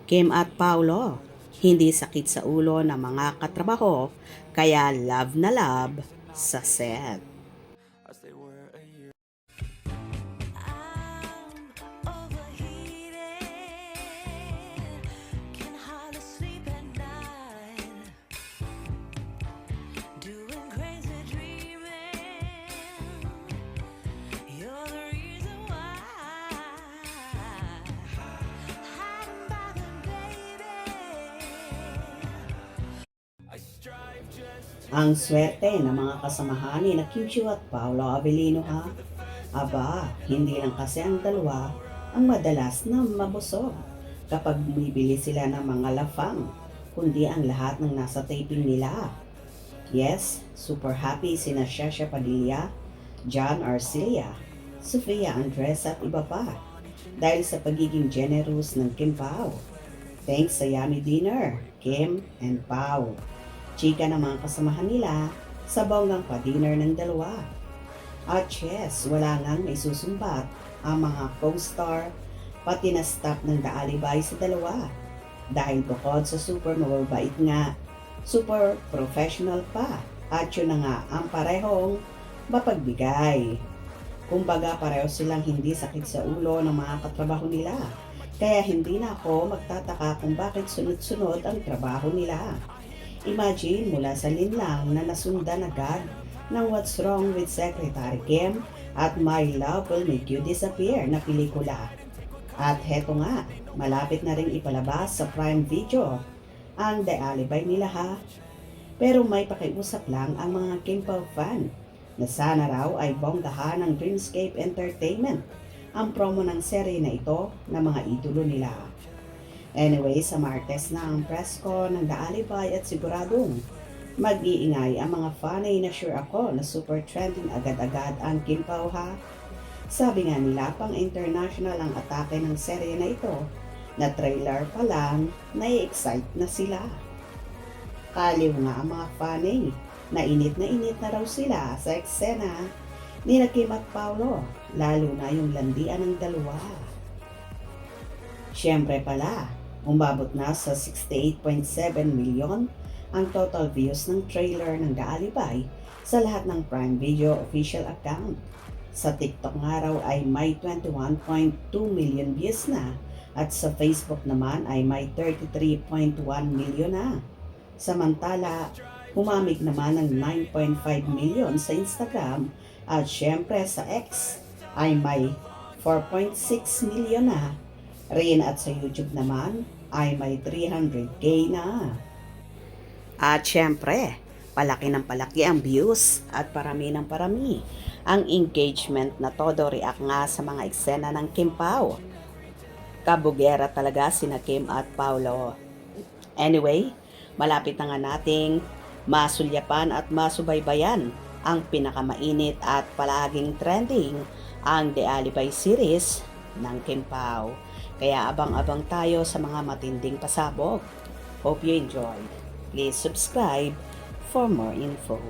Kim at Paulo, hindi sakit sa ulo ng mga katrabaho, kaya love na love sa set. Ang swerte ng mga kasamahan ni na Kyushu at Paolo Avellino ha. Aba, hindi lang kasi ang dalawa ang madalas na mabusog kapag bumibili sila ng mga lafang, kundi ang lahat ng nasa taping nila. Yes, super happy sina Shasha Padilla, John Arcilia, Sofia Andres at iba pa dahil sa pagiging generous ng Kim Pao. Thanks sa yummy dinner, Kim and Pao. Chika ng mga kasamahan nila sa bonggang pa-dinner ng dalawa. At yes, wala nang may susumbat ang mga co-star pati na staff ng The Alibay sa dalawa. Dahil bukod sa super mababait nga, super professional pa. At yun na nga ang parehong mapagbigay. Kumbaga pareho silang hindi sakit sa ulo ng mga katrabaho nila. Kaya hindi na ako magtataka kung bakit sunod-sunod ang trabaho nila. Imagine mula sa linlang na nasundan agad ng What's Wrong with Secretary Kim at My Love Will Make You Disappear na pelikula. At heto nga, malapit na rin ipalabas sa Prime Video ang The Alibay nila ha. Pero may pakiusap lang ang mga Kim Pao fan na sana raw ay bonggahan ng Dreamscape Entertainment ang promo ng serye na ito ng mga idolo nila. Anyway, sa Martes na ang press ko ng The Alibay at siguradong mag-iingay ang mga fanay na sure ako na super trending agad-agad ang Kim Pao ha. Sabi nga nila pang international ang atake ng serye na ito na trailer pa lang nai-excite na sila. Kaliw nga ang mga fanay na init na raw sila sa eksena ni Kim at Paulo, lalo na yung landian ng dalawa. Siyempre pala, umabot na sa 68.7 million ang total views ng trailer ng The Alibay sa lahat ng Prime Video official account. Sa TikTok nga raw ay may 21.2 million views na at sa Facebook naman ay may 33.1 million na. Samantala, humamig naman ng 9.5 million sa Instagram at syempre sa X ay may 4.6 million na rin at sa YouTube naman ay may 300k na. At syempre, palaki ng palaki ang views at parami ng parami ang engagement na todo react nga sa mga eksena ng Kim Pao. Kabugera talaga sina Kim at Paulo. Anyway, malapit na nga nating masulyapan at masubaybayan ang pinakamainit at palaging trending ang The Alibay series ng Kim Pao. Kaya abang-abang tayo sa mga matinding pasabog. Hope you enjoyed. Please subscribe for more info.